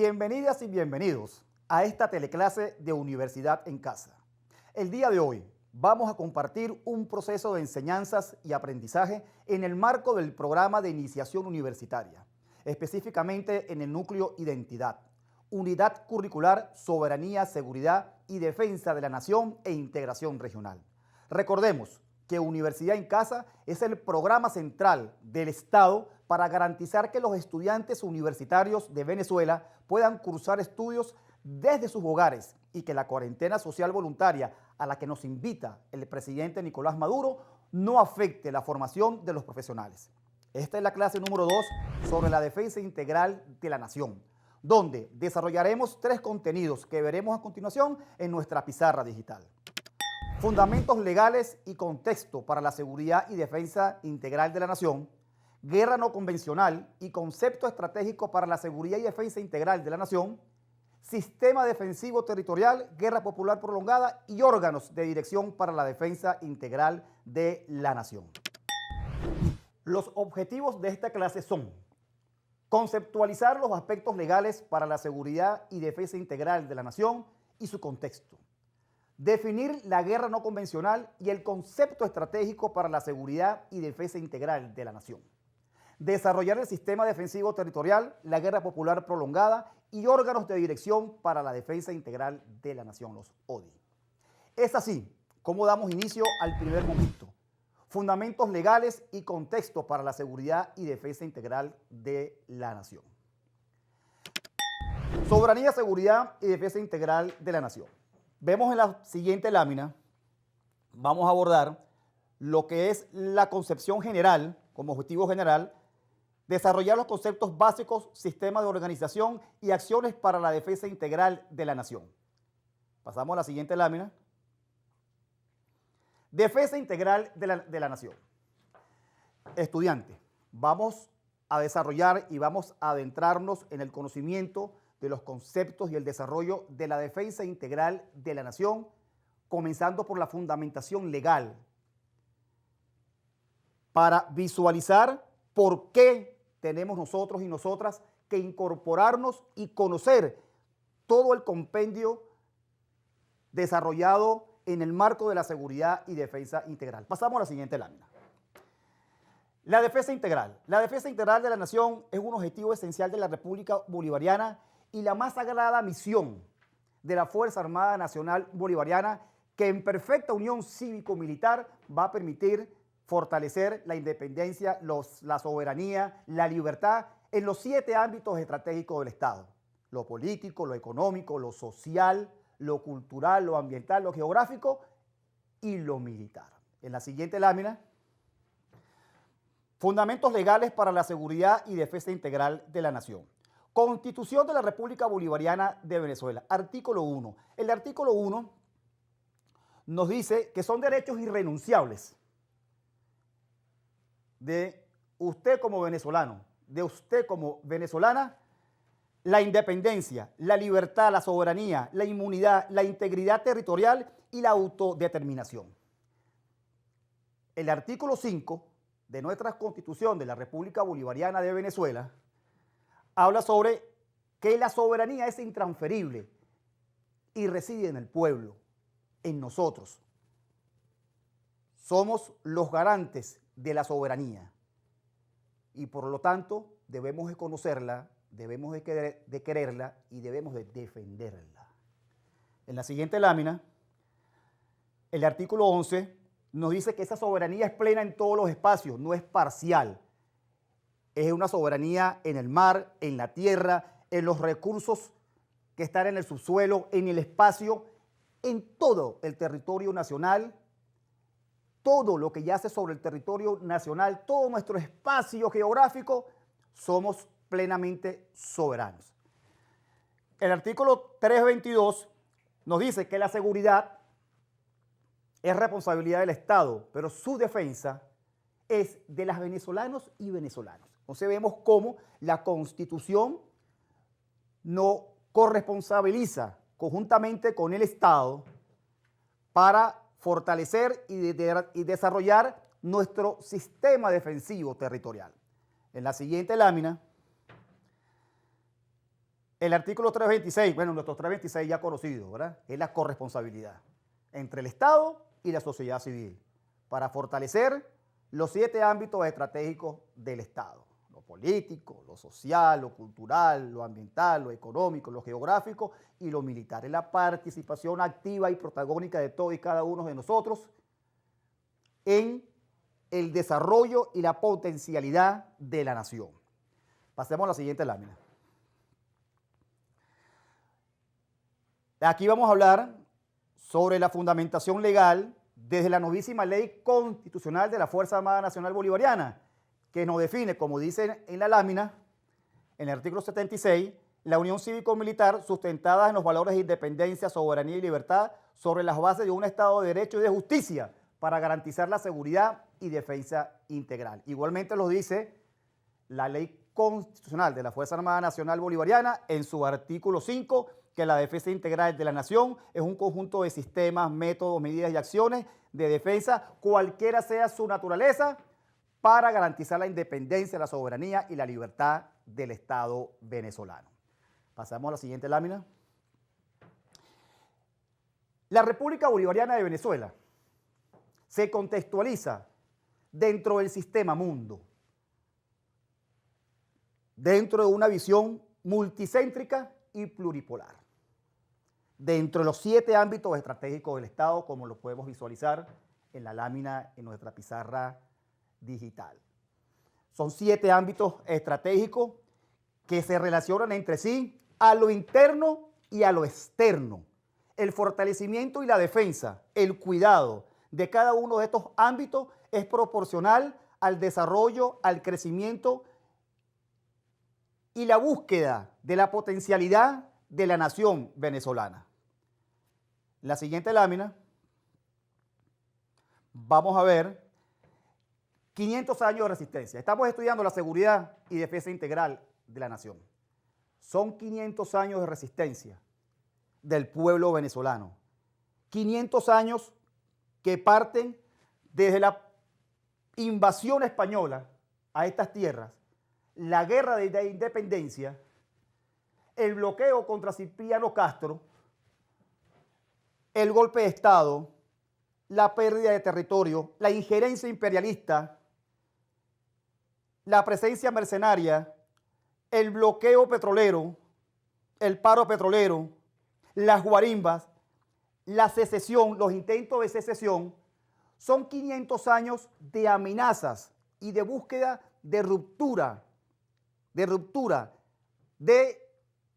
Bienvenidas y bienvenidos a esta teleclase de Universidad en Casa. El día de hoy vamos a compartir un proceso de enseñanzas y aprendizaje en el marco del programa de iniciación universitaria, específicamente en el núcleo Identidad, Unidad Curricular, Soberanía, Seguridad y Defensa de la Nación e Integración Regional. Recordemos que Universidad en Casa es el programa central del Estado para garantizar que los estudiantes universitarios de Venezuela puedan cursar estudios desde sus hogares y que la cuarentena social voluntaria a la que nos invita el presidente Nicolás Maduro no afecte la formación de los profesionales. Esta es la clase número 2 sobre la defensa integral de la nación, donde desarrollaremos 3 contenidos que veremos a continuación en nuestra pizarra digital. Fundamentos legales y contexto para la seguridad y defensa integral de la nación, guerra no convencional y concepto estratégico para la seguridad y defensa integral de la nación, sistema defensivo territorial, guerra popular prolongada y órganos de dirección para la defensa integral de la nación. Los objetivos de esta clase son conceptualizar los aspectos legales para la seguridad y defensa integral de la nación y su contexto, definir la guerra no convencional y el concepto estratégico para la seguridad y defensa integral de la nación, desarrollar el sistema defensivo territorial, la guerra popular prolongada y órganos de dirección para la defensa integral de la nación, los ODI. Es así como damos inicio al primer momento, fundamentos legales y contexto para la seguridad y defensa integral de la nación. Soberanía, seguridad y defensa integral de la nación. Vemos en la siguiente lámina, vamos a abordar lo que es la concepción general, como objetivo general, desarrollar los conceptos básicos, sistemas de organización y acciones para la defensa integral de la nación. Pasamos a la siguiente lámina. Defensa integral de la nación. Estudiantes, vamos a desarrollar y vamos a adentrarnos en el conocimiento de los conceptos y el desarrollo de la defensa integral de la nación, comenzando por la fundamentación legal, para visualizar por qué tenemos nosotros y nosotras que incorporarnos y conocer todo el compendio desarrollado en el marco de la seguridad y defensa integral. Pasamos a la siguiente lámina. La defensa integral. La defensa integral de la nación es un objetivo esencial de la República Bolivariana y la más sagrada misión de la Fuerza Armada Nacional Bolivariana, que en perfecta unión cívico-militar va a permitir fortalecer la independencia, la soberanía, la libertad en los 7 ámbitos estratégicos del Estado: lo político, lo económico, lo social, lo cultural, lo ambiental, lo geográfico y lo militar. En la siguiente lámina, fundamentos legales para la seguridad y defensa integral de la nación. Constitución de la República Bolivariana de Venezuela, artículo 1. El artículo 1 nos dice que son derechos irrenunciables de usted como venezolano, de usted como venezolana, la independencia, la libertad, la soberanía, la inmunidad, la integridad territorial y la autodeterminación. El artículo 5 de nuestra Constitución de la República Bolivariana de Venezuela habla sobre que la soberanía es intransferible y reside en el pueblo, en nosotros. Somos los garantes de la soberanía y por lo tanto debemos de conocerla, debemos de quererla y debemos de defenderla. En la siguiente lámina, el artículo 11 nos dice que esa soberanía es plena en todos los espacios, no es parcial. Es una soberanía en el mar, en la tierra, en los recursos que están en el subsuelo, en el espacio, en todo el territorio nacional. Todo lo que yace sobre el territorio nacional, todo nuestro espacio geográfico, somos plenamente soberanos. El artículo 322 nos dice que la seguridad es responsabilidad del Estado, pero su defensa es de las venezolanos y venezolanos. Entonces vemos cómo la Constitución nos corresponsabiliza conjuntamente con el Estado para fortalecer y desarrollar nuestro sistema defensivo territorial. En la siguiente lámina El artículo 326, bueno, nuestro 326 ya conocido, ¿verdad? Es la corresponsabilidad entre el Estado y la sociedad civil para fortalecer los 7 ámbitos estratégicos del Estado: lo político, lo social, lo cultural, lo ambiental, lo económico, lo geográfico y lo militar. Es la participación activa y protagónica de todos y cada uno de nosotros en el desarrollo y la potencialidad de la nación. Pasemos a la siguiente lámina. Aquí vamos a hablar sobre la fundamentación legal desde la novísima Ley Constitucional de la Fuerza Armada Nacional Bolivariana, que nos define, como dice en la lámina, en el artículo 76, la unión cívico-militar sustentada en los valores de independencia, soberanía y libertad sobre las bases de un Estado de Derecho y de justicia para garantizar la seguridad y defensa integral. Igualmente lo dice la Ley Constitucional de la Fuerza Armada Nacional Bolivariana en su artículo 5, que la defensa integral de la nación es un conjunto de sistemas, métodos, medidas y acciones de defensa, cualquiera sea su naturaleza, para garantizar la independencia, la soberanía y la libertad del Estado venezolano. Pasamos a la siguiente lámina. La República Bolivariana de Venezuela se contextualiza dentro del sistema mundo, dentro de una visión multicéntrica y pluripolar, dentro de los 7 ámbitos estratégicos del Estado, como lo podemos visualizar en la lámina en nuestra pizarra digital. Son 7 ámbitos estratégicos que se relacionan entre sí a lo interno y a lo externo. El fortalecimiento y la defensa, el cuidado de cada uno de estos ámbitos es proporcional al desarrollo, al crecimiento y la búsqueda de la potencialidad de la nación venezolana. En la siguiente lámina vamos a ver 500 años de resistencia. Estamos estudiando la seguridad y defensa integral de la nación. Son 500 años de resistencia del pueblo venezolano. 500 años que parten desde la invasión española a estas tierras, la guerra de independencia, el bloqueo contra Cipriano Castro, el golpe de Estado, la pérdida de territorio, la injerencia imperialista, la presencia mercenaria, el bloqueo petrolero, el paro petrolero, las guarimbas, la secesión, los intentos de secesión. Son 500 años de amenazas y de búsqueda de ruptura de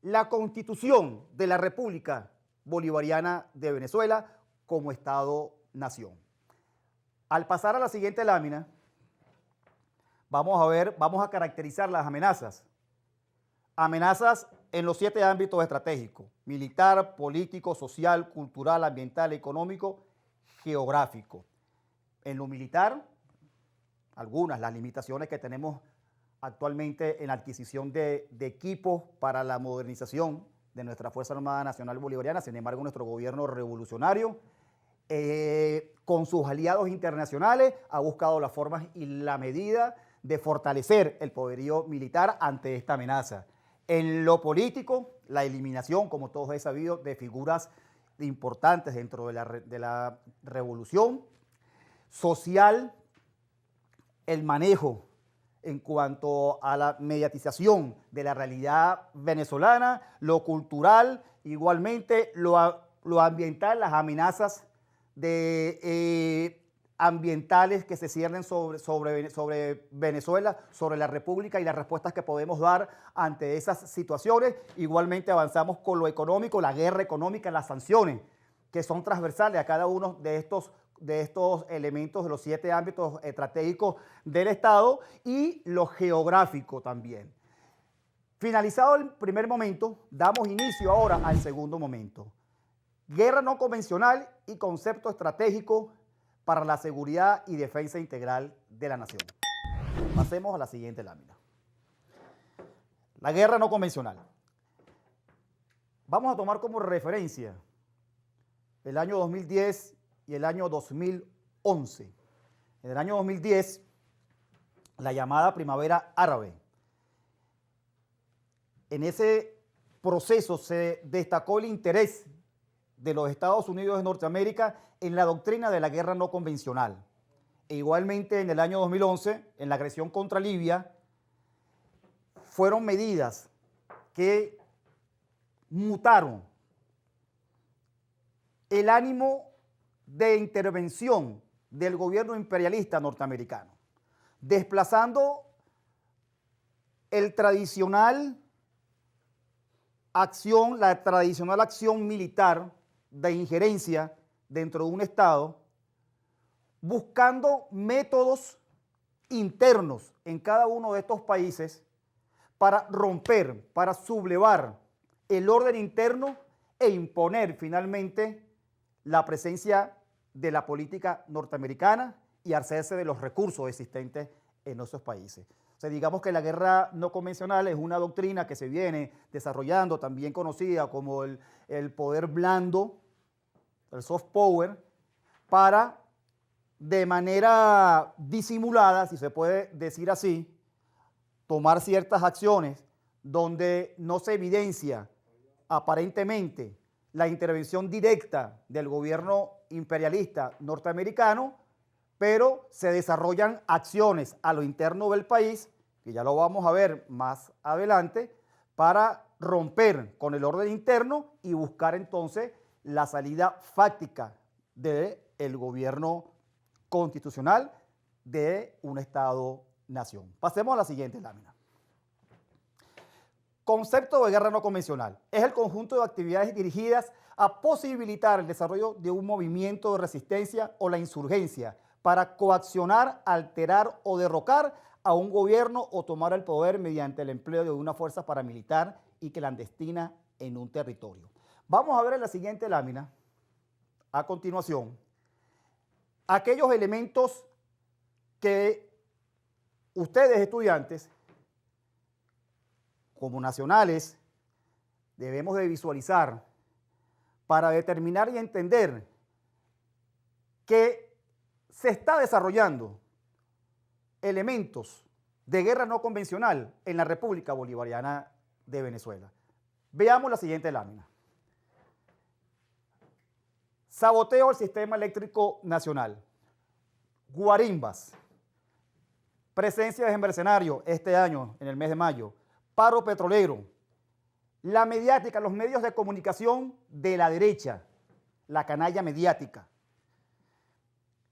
la Constitución de la República Bolivariana de Venezuela como Estado-nación. Al pasar a la siguiente lámina, vamos a caracterizar las amenazas. Amenazas en los 7 ámbitos estratégicos: militar, político, social, cultural, ambiental, económico, geográfico. En lo militar, las limitaciones que tenemos actualmente en la adquisición de equipos para la modernización de nuestra Fuerza Armada Nacional Bolivariana. Sin embargo, nuestro gobierno revolucionario, con sus aliados internacionales, ha buscado las formas y la medida de fortalecer el poderío militar ante esta amenaza. En lo político, la eliminación, como todos he sabido, de figuras importantes dentro de la revolución. Social, el manejo en cuanto a la mediatización de la realidad venezolana. Lo cultural, igualmente lo ambiental, las amenazas ambientales que se ciernen sobre Venezuela, sobre la República, y las respuestas que podemos dar ante esas situaciones. Igualmente avanzamos con lo económico, la guerra económica, las sanciones, que son transversales a cada uno de estos elementos de los 7 ámbitos estratégicos del Estado, y lo geográfico también. Finalizado el primer momento, damos inicio ahora al segundo momento: guerra no convencional y concepto estratégico para la seguridad y defensa integral de la nación. Pasemos a la siguiente lámina. La guerra no convencional. Vamos a tomar como referencia el año 2010 y el año 2011. En el año 2010, la llamada Primavera Árabe. En ese proceso se destacó el interés de los Estados Unidos de Norteamérica en la doctrina de la guerra no convencional. E igualmente en el año 2011, en la agresión contra Libia, fueron medidas que mutaron el ánimo de intervención del gobierno imperialista norteamericano, desplazando la tradicional acción militar de injerencia dentro de un Estado, buscando métodos internos en cada uno de estos países para romper, para sublevar el orden interno e imponer finalmente la presencia de la política norteamericana y hacerse de los recursos existentes en esos países. O sea, digamos que la guerra no convencional es una doctrina que se viene desarrollando, también conocida como el poder blando, el soft power, para de manera disimulada, si se puede decir así, tomar ciertas acciones donde no se evidencia aparentemente la intervención directa del gobierno imperialista norteamericano, pero se desarrollan acciones a lo interno del país, que ya lo vamos a ver más adelante, para romper con el orden interno y buscar entonces la salida fáctica del gobierno constitucional de un Estado-nación. Pasemos a la siguiente lámina. Concepto de guerra no convencional. Es el conjunto de actividades dirigidas a posibilitar el desarrollo de un movimiento de resistencia o la insurgencia para coaccionar, alterar o derrocar a un gobierno o tomar el poder mediante el empleo de una fuerza paramilitar y clandestina en un territorio. Vamos a ver en la siguiente lámina, a continuación, aquellos elementos que ustedes, estudiantes, como nacionales, debemos de visualizar para determinar y entender que se está desarrollando elementos de guerra no convencional en la República Bolivariana de Venezuela. Veamos la siguiente lámina. Saboteo al sistema eléctrico nacional. Guarimbas. Presencia de mercenarios este año, en el mes de mayo. Paro petrolero. La mediática, los medios de comunicación de la derecha, la canalla mediática.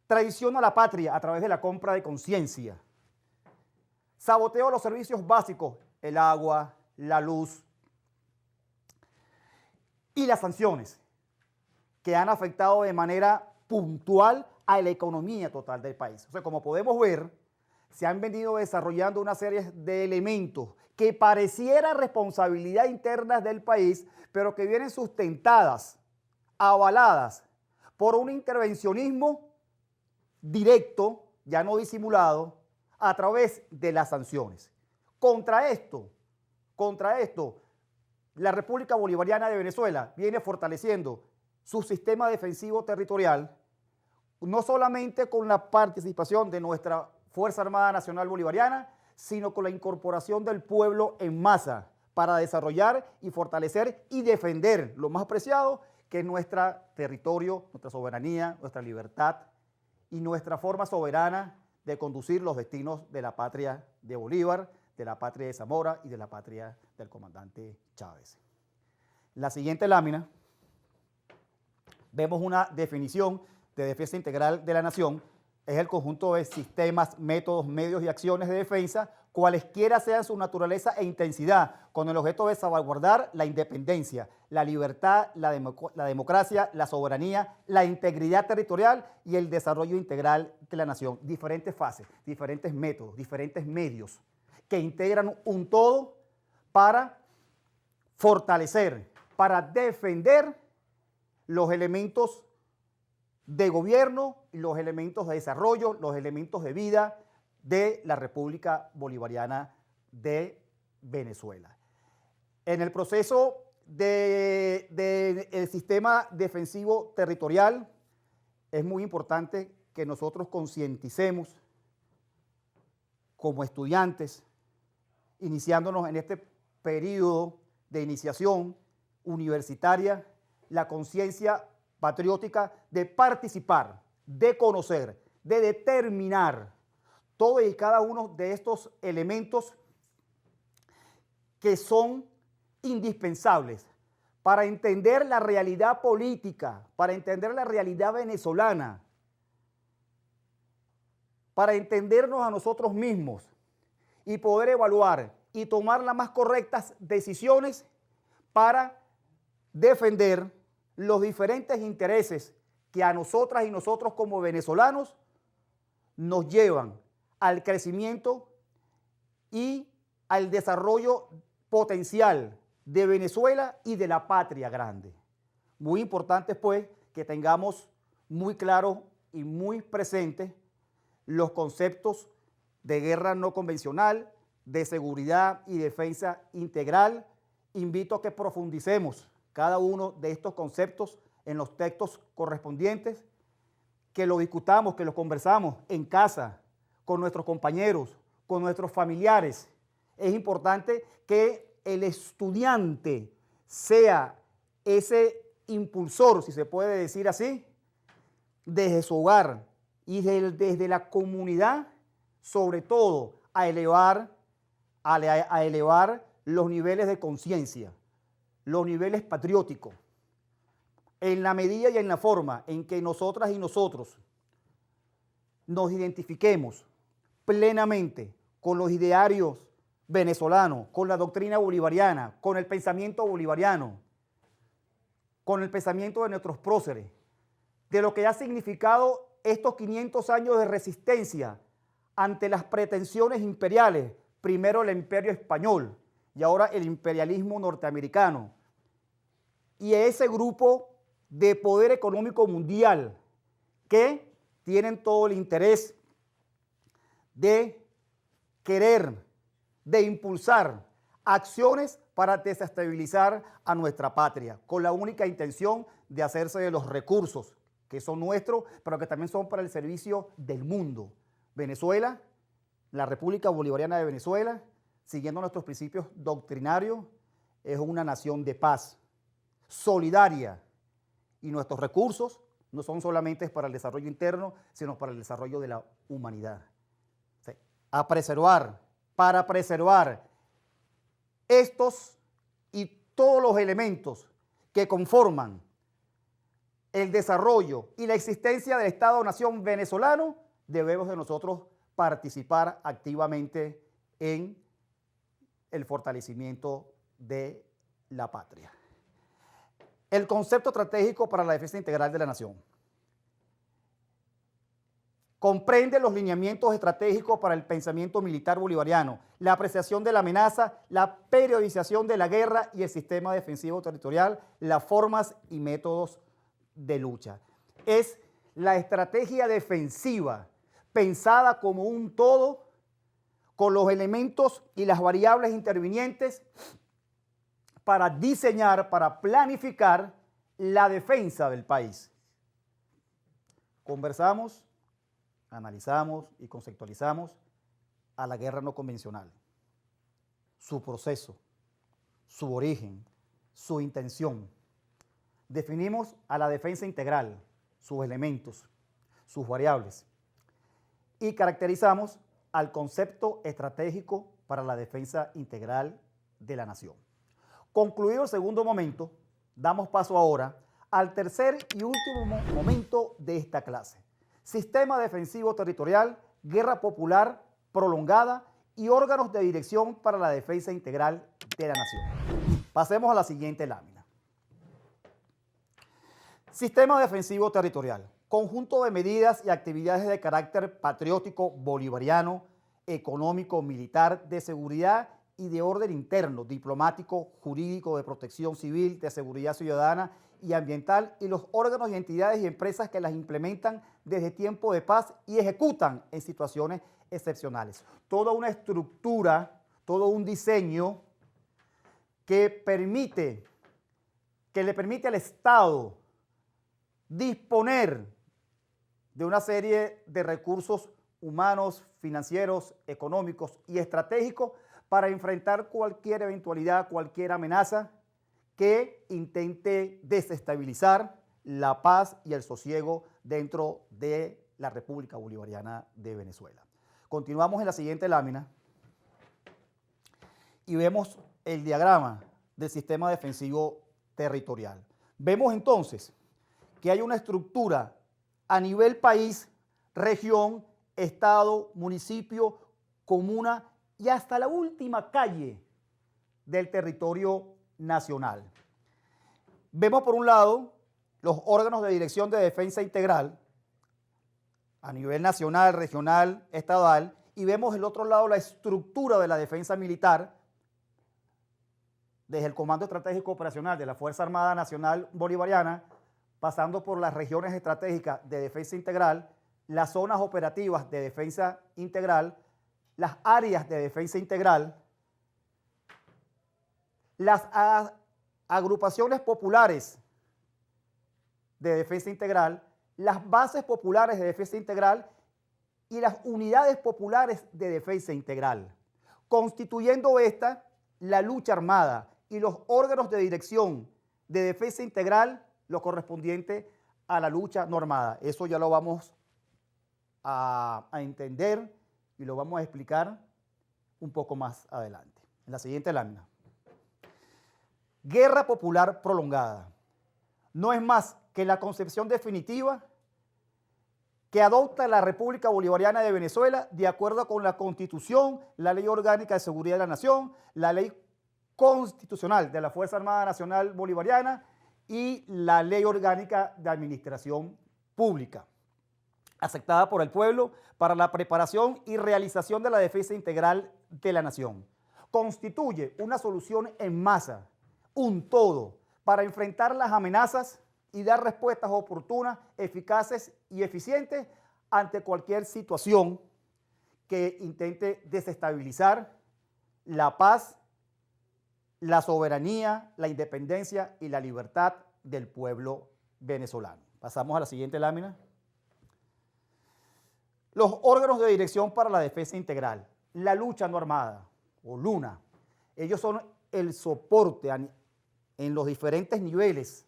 Traición a la patria a través de la compra de conciencia. Saboteo a los servicios básicos, el agua, la luz y las sanciones que han afectado de manera puntual a la economía total del país. O sea, como podemos ver, se han venido desarrollando una serie de elementos que pareciera responsabilidad interna del país, pero que vienen sustentadas, avaladas por un intervencionismo directo, ya no disimulado, a través de las sanciones. Contra esto, la República Bolivariana de Venezuela viene fortaleciendo su sistema defensivo territorial, no solamente con la participación de nuestra Fuerza Armada Nacional Bolivariana, sino con la incorporación del pueblo en masa para desarrollar y fortalecer y defender lo más preciado, que es nuestro territorio, nuestra soberanía, nuestra libertad y nuestra forma soberana de conducir los destinos de la patria de Bolívar, de la patria de Zamora y de la patria del comandante Chávez. En la siguiente lámina vemos una definición de defensa integral de la nación. Es el conjunto de sistemas, métodos, medios y acciones de defensa, cualesquiera sean su naturaleza e intensidad, con el objeto de salvaguardar la independencia, la libertad, la democracia, la soberanía, la integridad territorial y el desarrollo integral de la nación. Diferentes fases, diferentes métodos, diferentes medios que integran un todo para fortalecer, para defender los elementos de gobierno, los elementos de desarrollo, los elementos de vida de la República Bolivariana de Venezuela. En el proceso del sistema defensivo territorial es muy importante que nosotros concienticemos como estudiantes, iniciándonos en este periodo de iniciación universitaria, la conciencia patriótica de participar, de conocer, de determinar todo y cada uno de estos elementos que son indispensables para entender la realidad política, para entender la realidad venezolana, para entendernos a nosotros mismos y poder evaluar y tomar las más correctas decisiones para defender los diferentes intereses que a nosotras y nosotros como venezolanos nos llevan al crecimiento y al desarrollo potencial de Venezuela y de la patria grande. Muy importante, pues, que tengamos muy claro y muy presente los conceptos de guerra no convencional, de seguridad y defensa integral. Invito a que profundicemos cada uno de estos conceptos en los textos correspondientes, que lo discutamos, que lo conversamos en casa, con nuestros compañeros, con nuestros familiares. Es importante que el estudiante sea ese impulsor, si se puede decir así, desde su hogar y desde la comunidad, sobre todo a elevar los niveles de conciencia, los niveles patrióticos, en la medida y en la forma en que nosotras y nosotros nos identifiquemos plenamente con los idearios venezolanos, con la doctrina bolivariana, con el pensamiento bolivariano, con el pensamiento de nuestros próceres, de lo que ha significado estos 500 años de resistencia ante las pretensiones imperiales, primero el imperio español y ahora el imperialismo norteamericano, y ese grupo de poder económico mundial que tienen todo el interés de querer, de impulsar acciones para desestabilizar a nuestra patria, con la única intención de hacerse de los recursos que son nuestros, pero que también son para el servicio del mundo. Venezuela, la República Bolivariana de Venezuela, siguiendo nuestros principios doctrinarios, es una nación de paz, solidaria, y nuestros recursos no son solamente para el desarrollo interno, sino para el desarrollo de la humanidad. Sí. Para preservar estos y todos los elementos que conforman el desarrollo y la existencia del Estado-Nación venezolano, debemos de nosotros participar activamente en el fortalecimiento de la patria. El concepto estratégico para la defensa integral de la nación comprende los lineamientos estratégicos para el pensamiento militar bolivariano, la apreciación de la amenaza, la periodización de la guerra y el sistema defensivo territorial, las formas y métodos de lucha. Es la estrategia defensiva pensada como un todo, con los elementos y las variables intervinientes para diseñar, para planificar la defensa del país. Conversamos, analizamos y conceptualizamos a la guerra no convencional, su proceso, su origen, su intención. Definimos a la defensa integral, sus elementos, sus variables, y caracterizamos al concepto estratégico para la defensa integral de la nación. Concluido el segundo momento, damos paso ahora al tercer y último momento de esta clase. Sistema defensivo territorial, guerra popular prolongada y órganos de dirección para la defensa integral de la nación. Pasemos a la siguiente lámina. Sistema defensivo territorial, conjunto de medidas y actividades de carácter patriótico, bolivariano, económico, militar, de seguridad y de orden interno, diplomático, jurídico, de protección civil, de seguridad ciudadana y ambiental, y los órganos y entidades y empresas que las implementan desde tiempo de paz y ejecutan en situaciones excepcionales. Toda una estructura, todo un diseño que le permite al Estado disponer de una serie de recursos humanos, financieros, económicos y estratégicos para enfrentar cualquier eventualidad, cualquier amenaza que intente desestabilizar la paz y el sosiego dentro de la República Bolivariana de Venezuela. Continuamos en la siguiente lámina y vemos el diagrama del sistema defensivo territorial. Vemos entonces que hay una estructura a nivel país, región, estado, municipio, comuna y hasta la última calle del territorio nacional. Vemos por un lado los órganos de dirección de defensa integral a nivel nacional, regional, estatal, y vemos del otro lado la estructura de la defensa militar desde el Comando Estratégico Operacional de la Fuerza Armada Nacional Bolivariana, pasando por las regiones estratégicas de defensa integral, las zonas operativas de defensa integral, las áreas de defensa integral, las agrupaciones populares de defensa integral, las bases populares de defensa integral y las unidades populares de defensa integral, constituyendo esta la lucha armada y los órganos de dirección de defensa integral, lo correspondiente a la lucha no armada. Eso ya lo vamos a entender y lo vamos a explicar un poco más adelante. En la siguiente lámina. Guerra popular prolongada. No es más que la concepción definitiva que adopta la República Bolivariana de Venezuela de acuerdo con la Constitución, la Ley Orgánica de Seguridad de la Nación, la Ley Constitucional de la Fuerza Armada Nacional Bolivariana y la Ley Orgánica de Administración Pública, aceptada por el pueblo para la preparación y realización de la defensa integral de la nación. Constituye una solución en masa, un todo, para enfrentar las amenazas y dar respuestas oportunas, eficaces y eficientes ante cualquier situación que intente desestabilizar la paz, la soberanía, la independencia y la libertad del pueblo venezolano. Pasamos a la siguiente lámina. Los órganos de dirección para la defensa integral, la lucha no armada o LUNA, ellos son el soporte en los diferentes niveles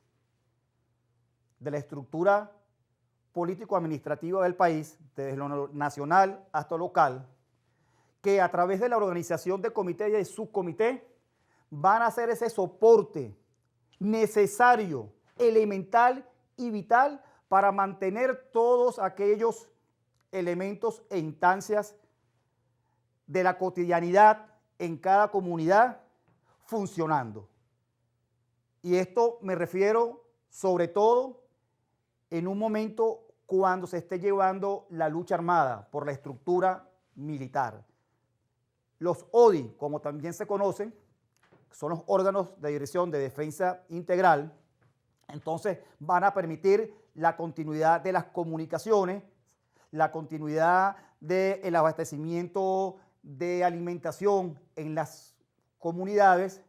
de la estructura político-administrativa del país, desde lo nacional hasta lo local, que a través de la organización de comité y de subcomité van a hacer ese soporte necesario, elemental y vital para mantener todos aquellos elementos e instancias de la cotidianidad en cada comunidad funcionando. Y esto me refiero sobre todo en un momento cuando se esté llevando la lucha armada por la estructura militar. Los ODI, como también se conocen, son los órganos de dirección de defensa integral, entonces van a permitir la continuidad de las comunicaciones, la continuidad del abastecimiento de alimentación en las comunidades,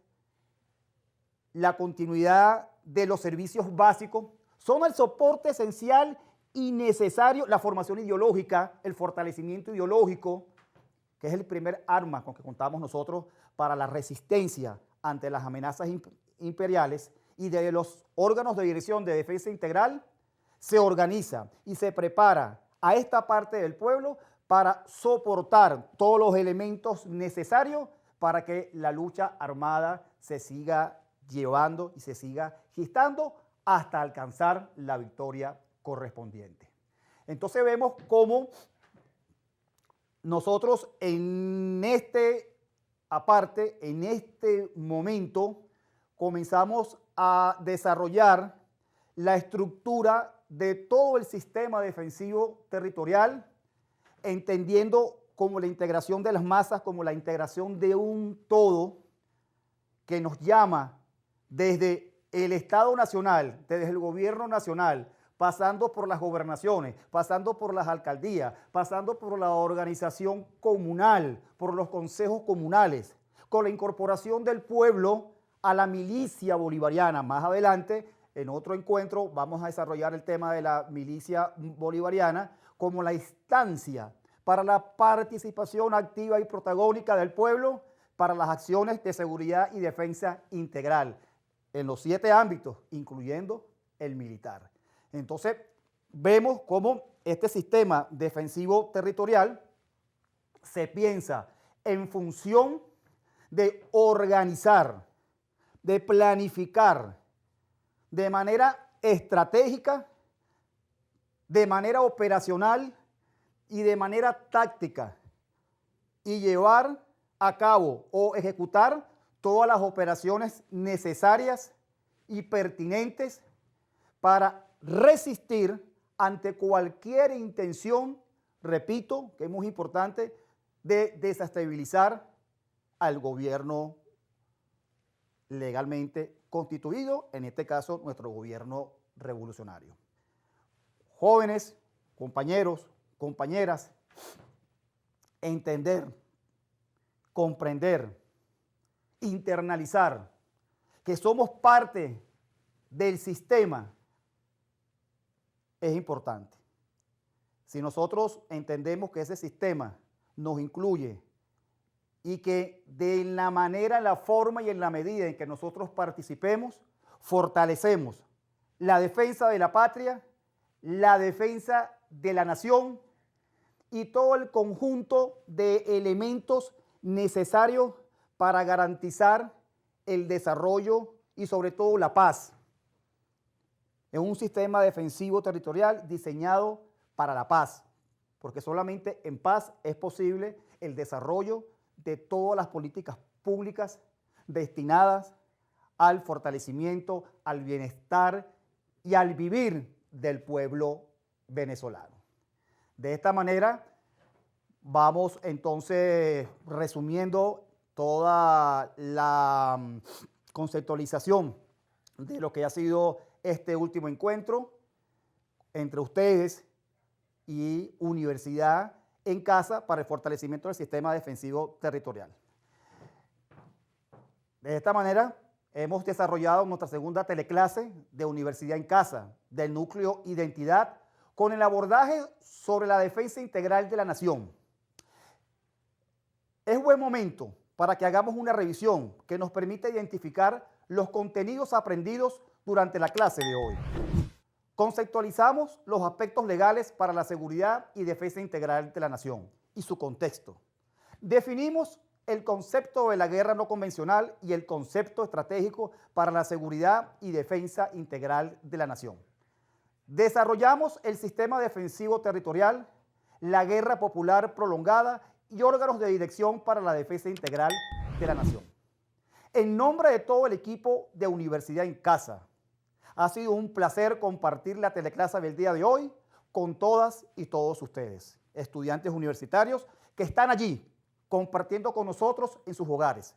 la continuidad de los servicios básicos, son el soporte esencial y necesario, la formación ideológica, el fortalecimiento ideológico, que es el primer arma con que contamos nosotros para la resistencia ante las amenazas imperiales, y de los órganos de dirección de defensa integral se organiza y se prepara a esta parte del pueblo para soportar todos los elementos necesarios para que la lucha armada se siga llevando y se siga gestando hasta alcanzar la victoria correspondiente. Entonces vemos cómo nosotros en este momento comenzamos a desarrollar la estructura de todo el sistema defensivo territorial, entendiendo como la integración de las masas, como la integración de un todo que nos llama desde el Estado Nacional, desde el Gobierno Nacional, pasando por las gobernaciones, pasando por las alcaldías, pasando por la organización comunal, por los consejos comunales, con la incorporación del pueblo a la milicia bolivariana. Más adelante, en otro encuentro, vamos a desarrollar el tema de la milicia bolivariana como la instancia para la participación activa y protagónica del pueblo para las acciones de seguridad y defensa integral en los 7 ámbitos, incluyendo el militar. Entonces, vemos cómo este sistema defensivo territorial se piensa en función de organizar, de planificar de manera estratégica, de manera operacional y de manera táctica, y llevar a cabo o ejecutar todas las operaciones necesarias y pertinentes para resistir ante cualquier intención, repito, que es muy importante, de desestabilizar al gobierno legalmente constituido, en este caso nuestro gobierno revolucionario. Jóvenes, compañeros, compañeras, entender, comprender, internalizar que somos parte del sistema es importante. Si nosotros entendemos que ese sistema nos incluye y que de la manera, la forma y en la medida en que nosotros participemos, fortalecemos la defensa de la patria, la defensa de la nación y todo el conjunto de elementos necesarios para garantizar el desarrollo y sobre todo la paz. Es un sistema defensivo territorial diseñado para la paz, porque solamente en paz es posible el desarrollo de todas las políticas públicas destinadas al fortalecimiento, al bienestar y al vivir del pueblo venezolano. De esta manera, vamos entonces resumiendo toda la conceptualización de lo que ha sido este último encuentro entre ustedes y Universidad en Casa para el fortalecimiento del sistema defensivo territorial. De esta manera, hemos desarrollado nuestra segunda teleclase de Universidad en Casa del núcleo Identidad con el abordaje sobre la defensa integral de la nación. Es buen momento para que hagamos una revisión que nos permita identificar los contenidos aprendidos durante la clase de hoy. Conceptualizamos los aspectos legales para la seguridad y defensa integral de la nación y su contexto. Definimos el concepto de la guerra no convencional y el concepto estratégico para la seguridad y defensa integral de la nación. Desarrollamos el sistema defensivo territorial, la guerra popular prolongada y órganos de dirección para la defensa integral de la nación. En nombre de todo el equipo de Universidad en Casa, ha sido un placer compartir la teleclase del día de hoy con todas y todos ustedes, estudiantes universitarios que están allí compartiendo con nosotros en sus hogares.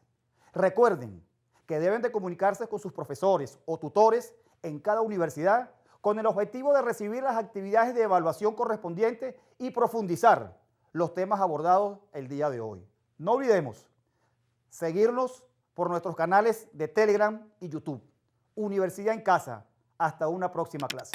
Recuerden que deben de comunicarse con sus profesores o tutores en cada universidad con el objetivo de recibir las actividades de evaluación correspondientes y profundizar los temas abordados el día de hoy. No olvidemos seguirnos por nuestros canales de Telegram y YouTube. Universidad en Casa. Hasta una próxima clase.